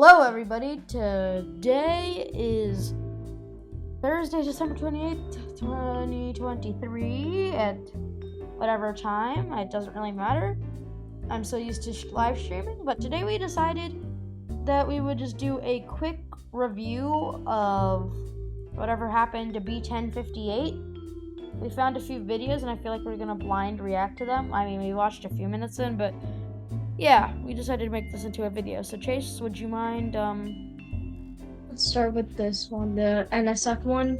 Hello everybody, today is Thursday, December 28th, 2023 at whatever time, it doesn't really matter. I'm so used to live streaming, but today we decided that we would just do a quick review of whatever happened to B-1058. We found a few videos and I feel like we're gonna blind react to them. I mean, we watched a few minutes in, but yeah, we decided to make this into a video. So Chase, would you mind, Let's start with this one, the NSF one.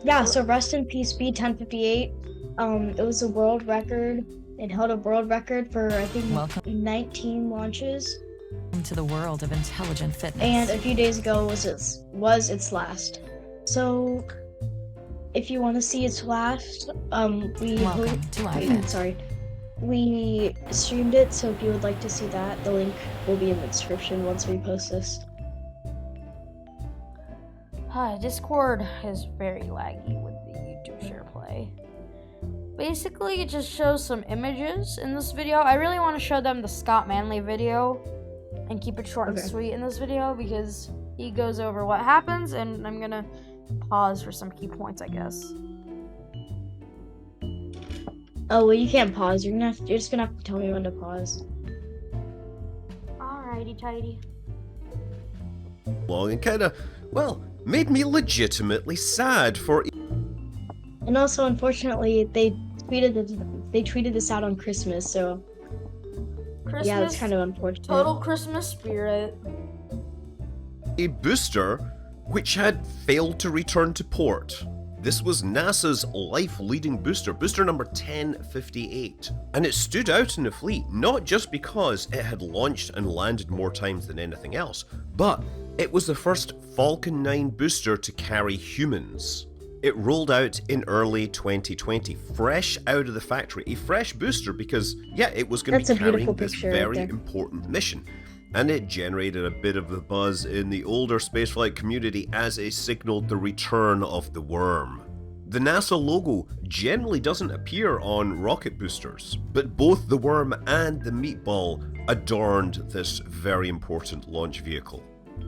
Yeah, so rest in peace, B-1058. It was a world record. It held a world record for, I think, 19 launches. Into the world of intelligent fitness. And a few days ago was its last. So, if you want to see its last, we streamed it, so if you would like to see that, the link will be in the description once we post this. Hi, Discord is very laggy with the YouTube share play. Basically, it just shows some images in this video. I really want to show them the Scott Manley video and keep it short and sweet in this video because he goes over what happens, and I'm gonna pause for some key points, I guess. Oh, well, you can't pause. You're just gonna have to tell me when to pause. Alrighty, tidy. Long and kind of, well, made me legitimately sad for. And also, unfortunately, they tweeted this out on Christmas, so yeah, that's kind of unfortunate. Total Christmas spirit. A booster which had failed to return to port. This was NASA's life-leading booster, booster number 1058. And it stood out in the fleet, not just because it had launched and landed more times than anything else, but it was the first Falcon 9 booster to carry humans. It rolled out in early 2020, fresh out of the factory, a fresh booster because, yeah, it was going to be carrying this very important mission. And it generated a bit of the buzz in the older spaceflight community as it signaled the return of the worm. The NASA logo generally doesn't appear on rocket boosters, but both the worm and the meatball adorned this very important launch vehicle.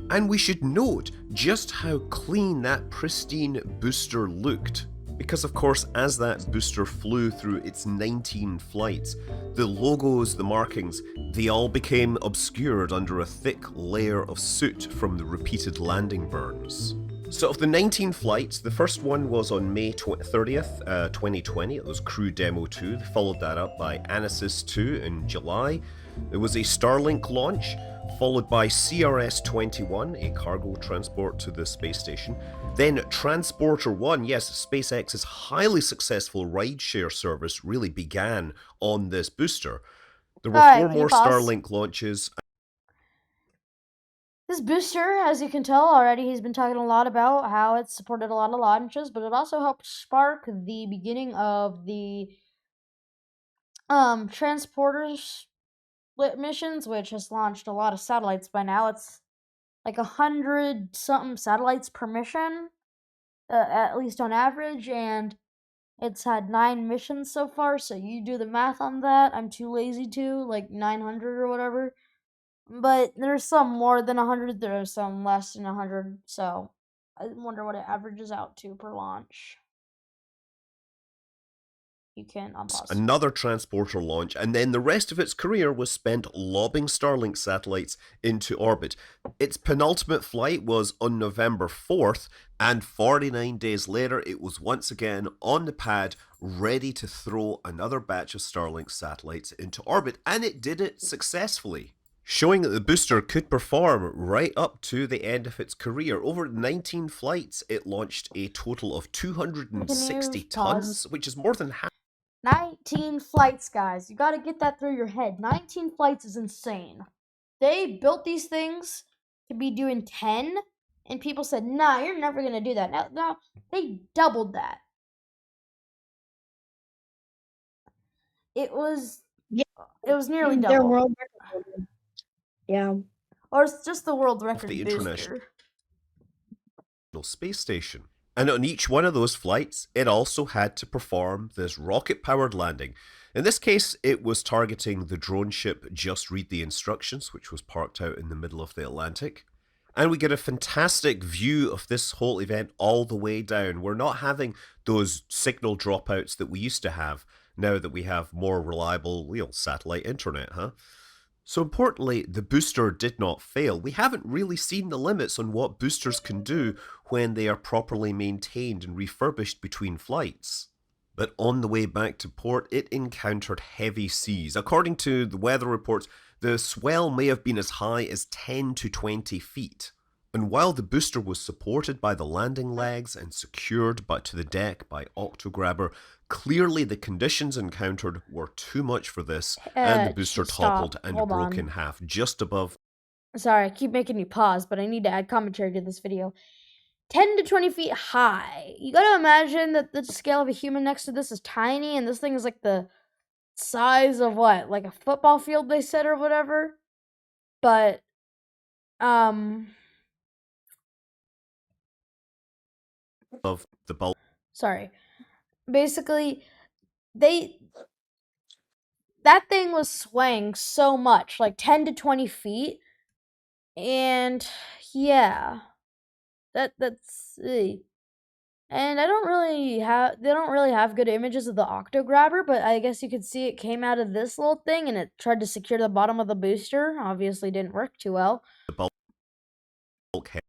And we should note just how clean that pristine booster looked. Because of course, as that booster flew through its 19 flights, the logos, the markings, they all became obscured under a thick layer of soot from the repeated landing burns. So of the 19 flights, the first one was on May 30th, 2020. It was Crew Demo 2. They followed that up by Anasis 2 in July. There was a Starlink launch, followed by CRS-21, a cargo transport to the space station. Then Transporter 1, yes, SpaceX's highly successful rideshare service really began on this booster. There were 4 more Starlink launches. This booster, as you can tell already, he's been talking a lot about how it supported a lot of launches, but it also helped spark the beginning of the transporters missions, which has launched a lot of satellites by now. It's like 100-something satellites per mission, at least on average, and it's had 9 missions so far, so you do the math on that. I'm too lazy to, like 900 or whatever. But there's some more than 100, there's some less than 100, so I wonder what it averages out to per launch. You can unpause. Another transporter launch, and then the rest of its career was spent lobbing Starlink satellites into orbit. Its penultimate flight was on November 4th, and 49 days later it was once again on the pad, ready to throw another batch of Starlink satellites into orbit, and it did it successfully, showing that the booster could perform right up to the end of its career. Over 19 flights, it launched a total of 260 tons, which is more than half. 19 flights, guys. You gotta get that through your head. 19 flights is insane. They built these things to be doing 10, and people said, nah, you're never gonna do that. Now they doubled that. It was nearly double. Their world record. Yeah. Or it's just the world record the booster. International Space Station. And on each one of those flights, it also had to perform this rocket-powered landing. In this case, it was targeting the drone ship Just Read the Instructions, which was parked out in the middle of the Atlantic. And we get a fantastic view of this whole event all the way down. We're not having those signal dropouts that we used to have now that we have more reliable, satellite internet, huh? So importantly, the booster did not fail. We haven't really seen the limits on what boosters can do when they are properly maintained and refurbished between flights. But on the way back to port, it encountered heavy seas. According to the weather reports, the swell may have been as high as 10 to 20 feet. And while the booster was supported by the landing legs and secured to the deck by Octograbber, clearly the conditions encountered were too much for this, and the booster toppled and broke in half just above. Sorry, I keep making you pause, but I need to add commentary to this video. 10 to 20 feet high. You gotta imagine that the scale of a human next to this is tiny, and this thing is like the size of what? Like a football field, they said, or whatever? But, of the bulk. Sorry. Basically, that thing was swaying so much, like 10 to 20 feet. And yeah, that's and they don't really have good images of the Octograbber, but I guess you could see it came out of this little thing and it tried to secure the bottom of the booster. Obviously didn't work too well. The bulkhead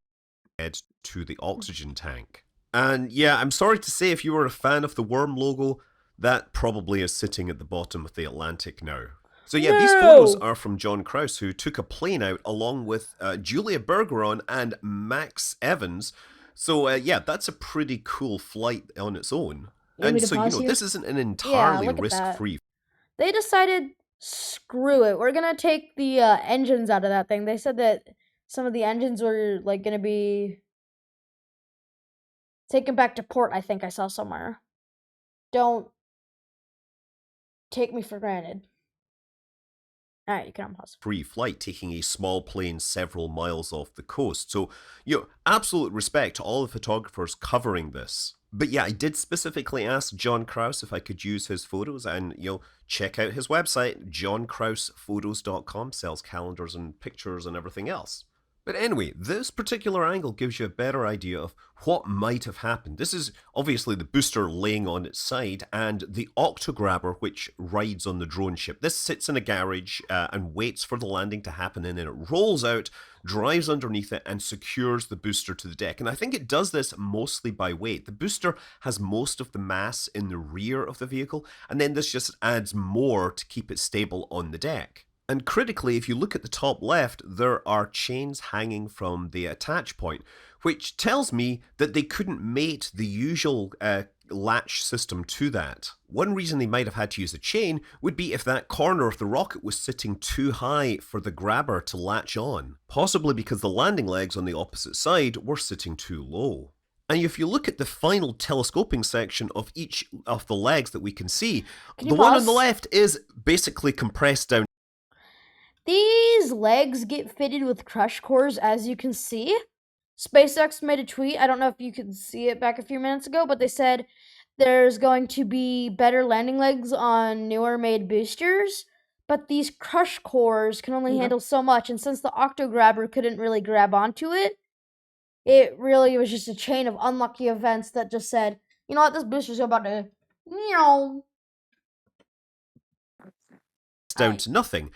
to the oxygen tank. And yeah, I'm sorry to say, if you were a fan of the worm logo, that probably is sitting at the bottom of the Atlantic now. So yeah, these photos are from John Krause, who took a plane out along with Julia Bergeron and Max Evans. So yeah, that's a pretty cool flight on its own. And so, this isn't an entirely risk-free. They decided, screw it, we're gonna take the engines out of that thing. They said that some of the engines were like gonna be taken back to port, I think I saw somewhere. Don't take me for granted. Alright, you can unpause. Free flight, taking a small plane several miles off the coast. So, absolute respect to all the photographers covering this. But yeah, I did specifically ask John Krause if I could use his photos, and check out his website, johnkrausephotos.com, sells calendars and pictures and everything else. But anyway, this particular angle gives you a better idea of what might have happened. This is obviously the booster laying on its side, and the Octograbber, which rides on the drone ship. This sits in a garage and waits for the landing to happen, and then it rolls out, drives underneath it, and secures the booster to the deck. And I think it does this mostly by weight. The booster has most of the mass in the rear of the vehicle, and then this just adds more to keep it stable on the deck. And critically, if you look at the top left, there are chains hanging from the attach point, which tells me that they couldn't mate the usual latch system to that. One reason they might have had to use a chain would be if that corner of the rocket was sitting too high for the grabber to latch on, possibly because the landing legs on the opposite side were sitting too low. And if you look at the final telescoping section of each of the legs that we can see, the one on the left is basically compressed down. These legs get fitted with crush cores, as you can see. SpaceX made a tweet, I don't know if you could see it back a few minutes ago, but they said there's going to be better landing legs on newer made boosters, but these crush cores can only handle so much, and since the Octograbber couldn't really grab onto it, it really was just a chain of unlucky events that just said, you know what, this booster's about to, down to nothing.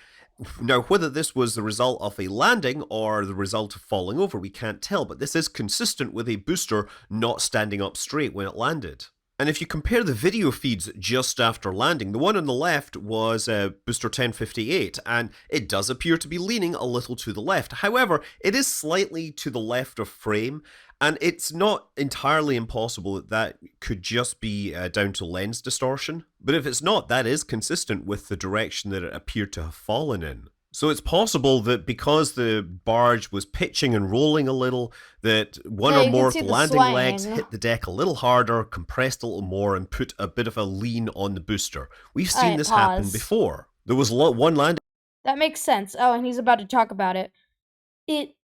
Now, whether this was the result of a landing or the result of falling over, we can't tell, but this is consistent with a booster not standing up straight when it landed. And if you compare the video feeds just after landing, the one on the left was Booster 1058, and it does appear to be leaning a little to the left. However, it is slightly to the left of frame, and it's not entirely impossible that that could just be down to lens distortion. But if it's not, that is consistent with the direction that it appeared to have fallen in. So it's possible that because the barge was pitching and rolling a little, that one or more of the landing legs hit the deck a little harder, compressed a little more, and put a bit of a lean on the booster. We've seen this happen before. There was one landing. That makes sense. Oh, and he's about to talk about it. It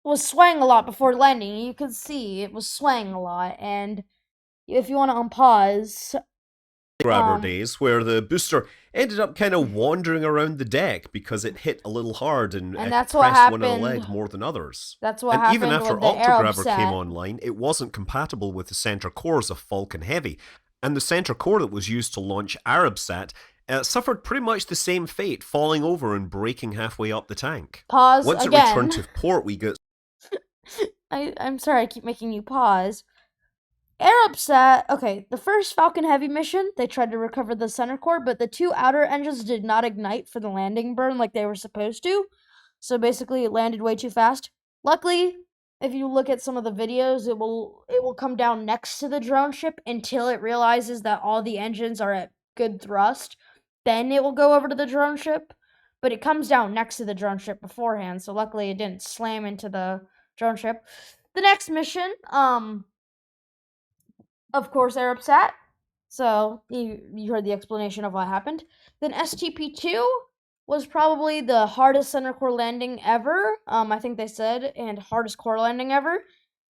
was swaying a lot before landing. You could see it was swaying a lot, and if you want to unpause... grabber days where the booster ended up kind of wandering around the deck because it hit a little hard and that's what pressed one of the happened. leg more than others. That's what And happened even after with the Arab Octograbber came set. online, it wasn't compatible with the center cores of Falcon Heavy. And the center core that was used to launch Arabsat suffered pretty much the same fate, falling over and breaking halfway up the tank. Pause Once again. it returned to port, we got... I'm sorry, I keep making you pause. Arabsat, okay, the first Falcon Heavy mission, they tried to recover the center core, but the two outer engines did not ignite for the landing burn like they were supposed to. So basically, it landed way too fast. Luckily, if you look at some of the videos, it will come down next to the drone ship until it realizes that all the engines are at good thrust. Then it will go over to the drone ship, but it comes down next to the drone ship beforehand. So luckily, it didn't slam into the drone ship. The next mission, of course, Arabsat. So you heard the explanation of what happened. Then STP-2 was probably the hardest center core landing ever. I think they said, and hardest core landing ever.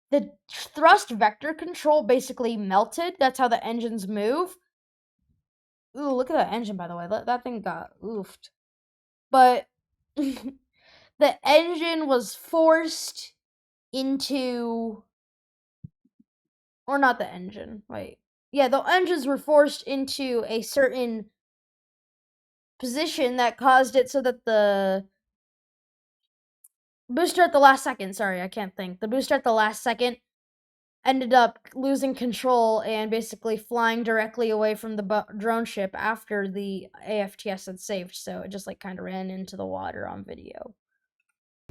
The thrust vector control basically melted. That's how the engines move. Ooh, look at that engine, by the way. That thing got oofed. But the engine was forced into... Or not the engine. Wait. Yeah, the engines were forced into a certain position that caused it so that the booster at the last second, sorry, I can't think. The booster at the last second ended up losing control and basically flying directly away from the drone ship after the AFTS had saved. So it just like kind of ran into the water on video.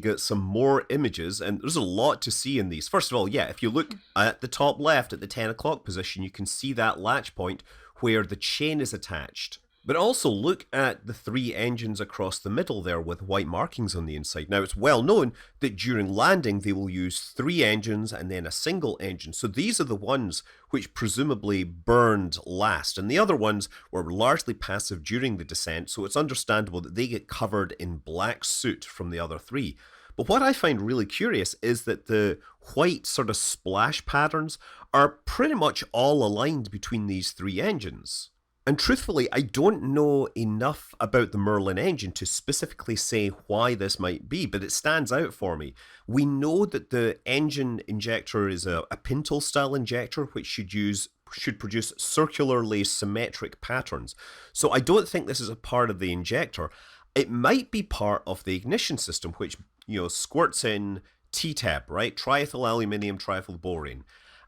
Get some more images, and there's a lot to see in these. First of all, yeah, if you look at the top left at the 10 o'clock position, you can see that latch point where the chain is attached. But also look at the three engines across the middle there with white markings on the inside. Now, it's well known that during landing they will use three engines and then a single engine. So these are the ones which presumably burned last, and the other ones were largely passive during the descent, so it's understandable that they get covered in black soot from the other three. But what I find really curious is that the white sort of splash patterns are pretty much all aligned between these three engines. And truthfully, I don't know enough about the Merlin engine to specifically say why this might be, but it stands out for me. We know that the engine injector is a pintle-style injector, which should produce circularly symmetric patterns. So I don't think this is a part of the injector. It might be part of the ignition system, which, squirts in TTAB, right? Triethyl aluminium, triethyl borane.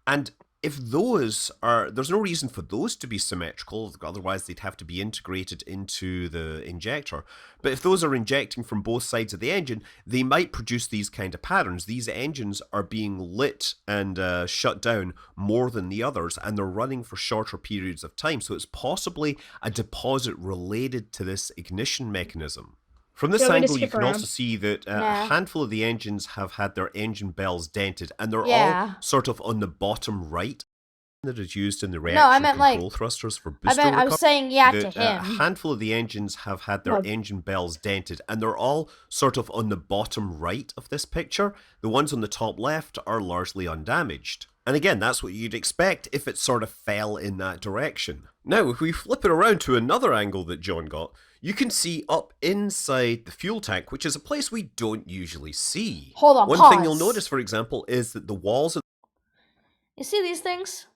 And if those are, there's no reason for those to be symmetrical, otherwise they'd have to be integrated into the injector. But if those are injecting from both sides of the engine, they might produce these kind of patterns. These engines are being lit and shut down more than the others, and they're running for shorter periods of time. So it's possibly a deposit related to this ignition mechanism. From this angle, you can also see that a handful of the engines have had their engine bells dented, and they're all sort of on the bottom right. That is used in the reaction control thrusters for booster recovery. I was saying to him. A handful of the engines have had their engine bells dented, and they're all sort of on the bottom right of this picture. The ones on the top left are largely undamaged. And again, that's what you'd expect if it sort of fell in that direction. Now, if we flip it around to another angle that John got, you can see up inside the fuel tank, which is a place we don't usually see. Hold on, One thing you'll notice, for example, is that the walls... You see these things?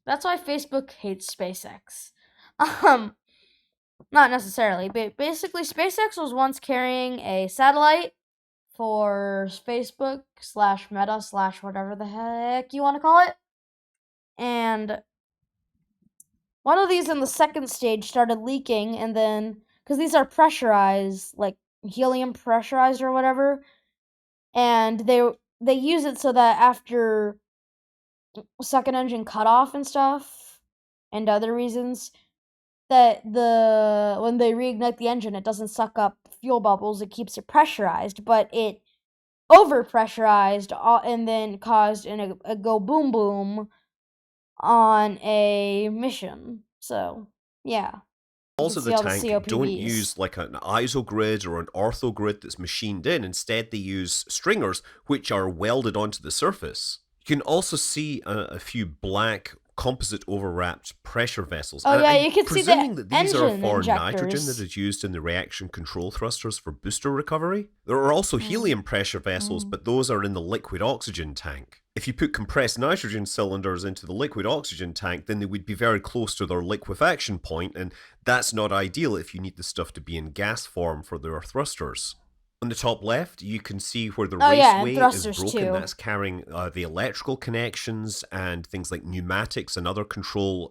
That's why Facebook hates SpaceX. Not necessarily, but basically SpaceX was once carrying a satellite for Facebook / Meta / whatever the heck you want to call it. And one of these in the second stage started leaking, and then, because these are pressurized, like helium pressurized or whatever, and they use it so that after second engine cutoff and stuff, and other reasons, that when they reignite the engine, it doesn't suck up fuel bubbles, it keeps it pressurized, but it overpressurized and then caused a go boom boom on a mission. So, yeah. Also, the tank don't use like an ISO grid or an ortho grid that's machined in. Instead, they use stringers which are welded onto the surface. You can also see a few black composite overwrapped pressure vessels. Oh, And yeah, I'm you can see the presuming that these are engine for nitrogen injectors. that is used in the reaction control thrusters for booster recovery. There are also helium pressure vessels, but those are in the liquid oxygen tank. If you put compressed nitrogen cylinders into the liquid oxygen tank, then they would be very close to their liquefaction point, and that's not ideal if you need the stuff to be in gas form for their thrusters. On the top left, you can see where the Oh, yeah, and raceway is thrusters, broken. too. That's carrying the electrical connections and things like pneumatics and other control,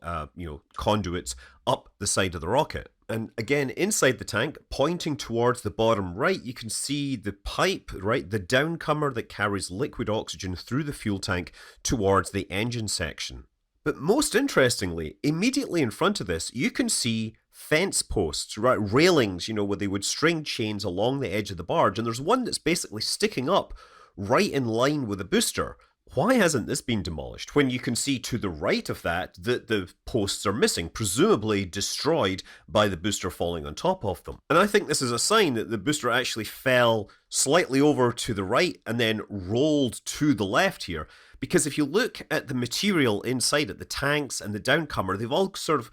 conduits up the side of the rocket. And again, inside the tank, pointing towards the bottom right, you can see the pipe, right, the downcomer that carries liquid oxygen through the fuel tank towards the engine section. But most interestingly, immediately in front of this, you can see fence posts, right, railings, where they would string chains along the edge of the barge, and there's one that's basically sticking up right in line with the booster. Why hasn't this been demolished when you can see to the right of that the posts are missing, presumably destroyed by the booster falling on top of them? And I think this is a sign that the booster actually fell slightly over to the right and then rolled to the left here. Because if you look at the material inside it, the tanks and the downcomer, they've all sort of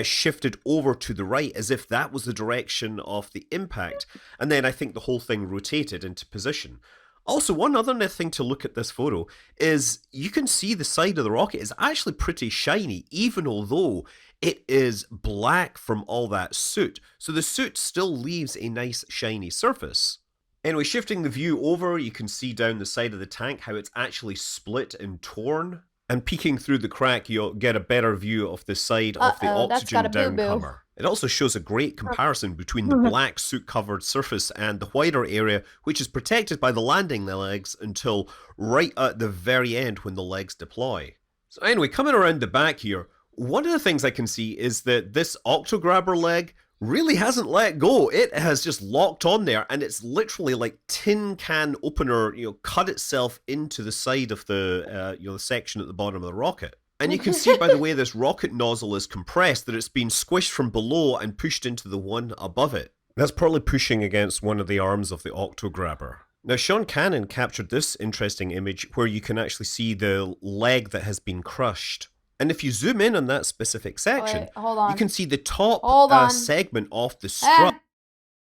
shifted over to the right as if that was the direction of the impact. And then I think the whole thing rotated into position. Also, one other thing to look at this photo is you can see the side of the rocket is actually pretty shiny, even although it is black from all that soot. So the soot still leaves a nice shiny surface. Anyway, shifting the view over, you can see down the side of the tank how it's actually split and torn. And peeking through the crack, you'll get a better view of the side of the oxygen downcomer. It also shows a great comparison between the black soot-covered surface and the whiter area, which is protected by the landing legs until right at the very end when the legs deploy. So anyway, coming around the back here, one of the things I can see is that this octograbber leg really hasn't let go. It has just locked on there, and it's literally like tin can opener, cut itself into the side of the, the section at the bottom of the rocket. And you can see by the way this rocket nozzle is compressed that it's been squished from below and pushed into the one above it. That's probably pushing against one of the arms of the octograbber. Now, Sean Cannon captured this interesting image where you can actually see the leg that has been crushed. And if you zoom in on that specific section, you can see the top segment of the strut.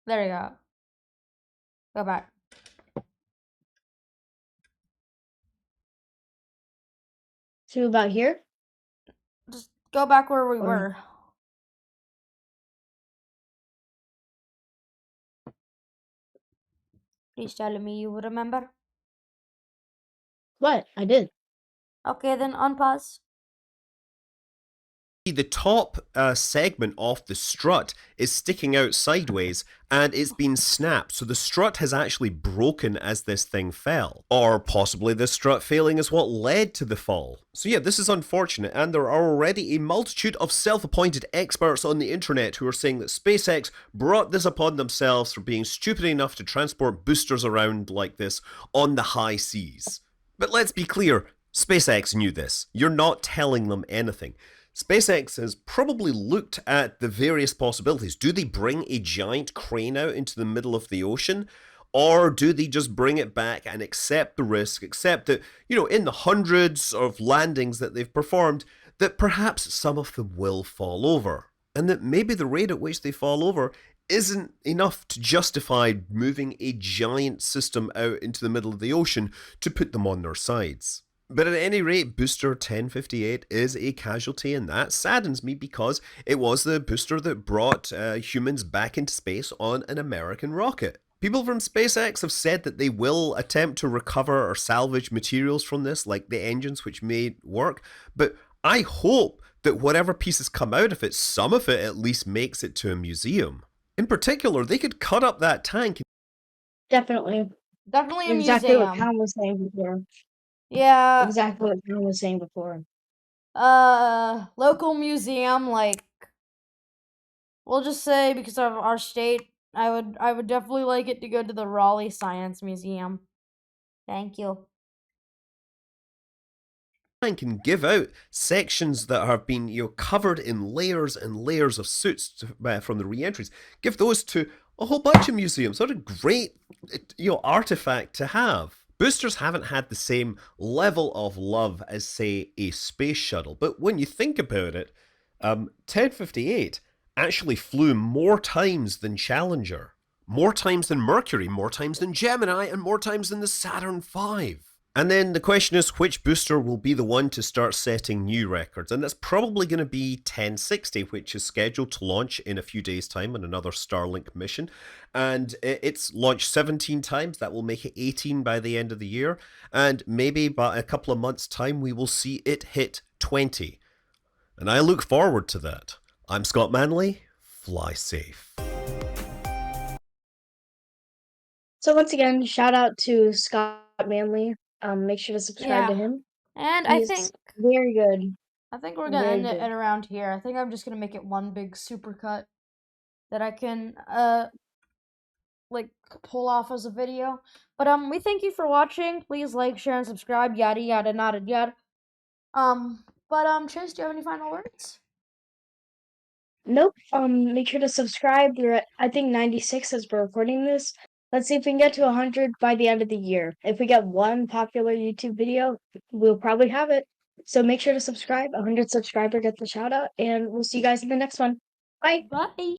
There you go. Go back. So about here? Just go back where we were. Please tell me you remember. What? I did. Okay, then unpause. The top segment of the strut is sticking out sideways and it's been snapped, so the strut has actually broken as this thing fell. Or possibly the strut failing is what led to the fall. So yeah, this is unfortunate, and there are already a multitude of self-appointed experts on the internet who are saying that SpaceX brought this upon themselves for being stupid enough to transport boosters around like this on the high seas. But let's be clear, SpaceX knew this. You're not telling them anything. SpaceX has probably looked at the various possibilities. Do they bring a giant crane out into the middle of the ocean? Or do they just bring it back and accept the risk, accept that, in the hundreds of landings that they've performed, that perhaps some of them will fall over? And that maybe the rate at which they fall over isn't enough to justify moving a giant system out into the middle of the ocean to put them on their sides. But at any rate, Booster 1058 is a casualty, and that saddens me because it was the booster that brought humans back into space on an American rocket. People from SpaceX have said that they will attempt to recover or salvage materials from this, like the engines, which may work, but I hope that whatever pieces come out of it, some of it at least makes it to a museum. In particular, they could cut up that tank. Definitely. Definitely a exactly museum. What Cam was saying before. Yeah. Exactly what Cam was saying before. Local museum, like, we'll just say because of our state, I would definitely like it to go to the Raleigh Science Museum. Thank you. Can give out sections that have been covered in layers and layers of soot from the re-entries. Give those to a whole bunch of museums. What a great artifact to have. Boosters haven't had the same level of love as, say, a space shuttle, but when you think about it, 1058 actually flew more times than Challenger, more times than Mercury, more times than Gemini, and more times than the Saturn V. And then the question is, which booster will be the one to start setting new records? And that's probably going to be 1060, which is scheduled to launch in a few days' time on another Starlink mission. And it's launched 17 times. That will make it 18 by the end of the year. And maybe by a couple of months' time, we will see it hit 20. And I look forward to that. I'm Scott Manley. Fly safe. So once again, shout out to Scott Manley. Make sure to subscribe to Yeah. him. And He's very good. I think we're gonna Very end it good. at around here. I think I'm just gonna make it one big supercut that I can like pull off as a video. But we thank you for watching. Please like, share, and subscribe. Yada yada yada yada. Chase, do you have any final words? Nope. Make sure to subscribe. We're at, I think, 96 as we're recording this. Let's see if we can get to 100 by the end of the year. If we get one popular YouTube video, we'll probably have it. So make sure to subscribe. 100 subscriber gets the shout out, and we'll see you guys in the next one. Bye. Bye.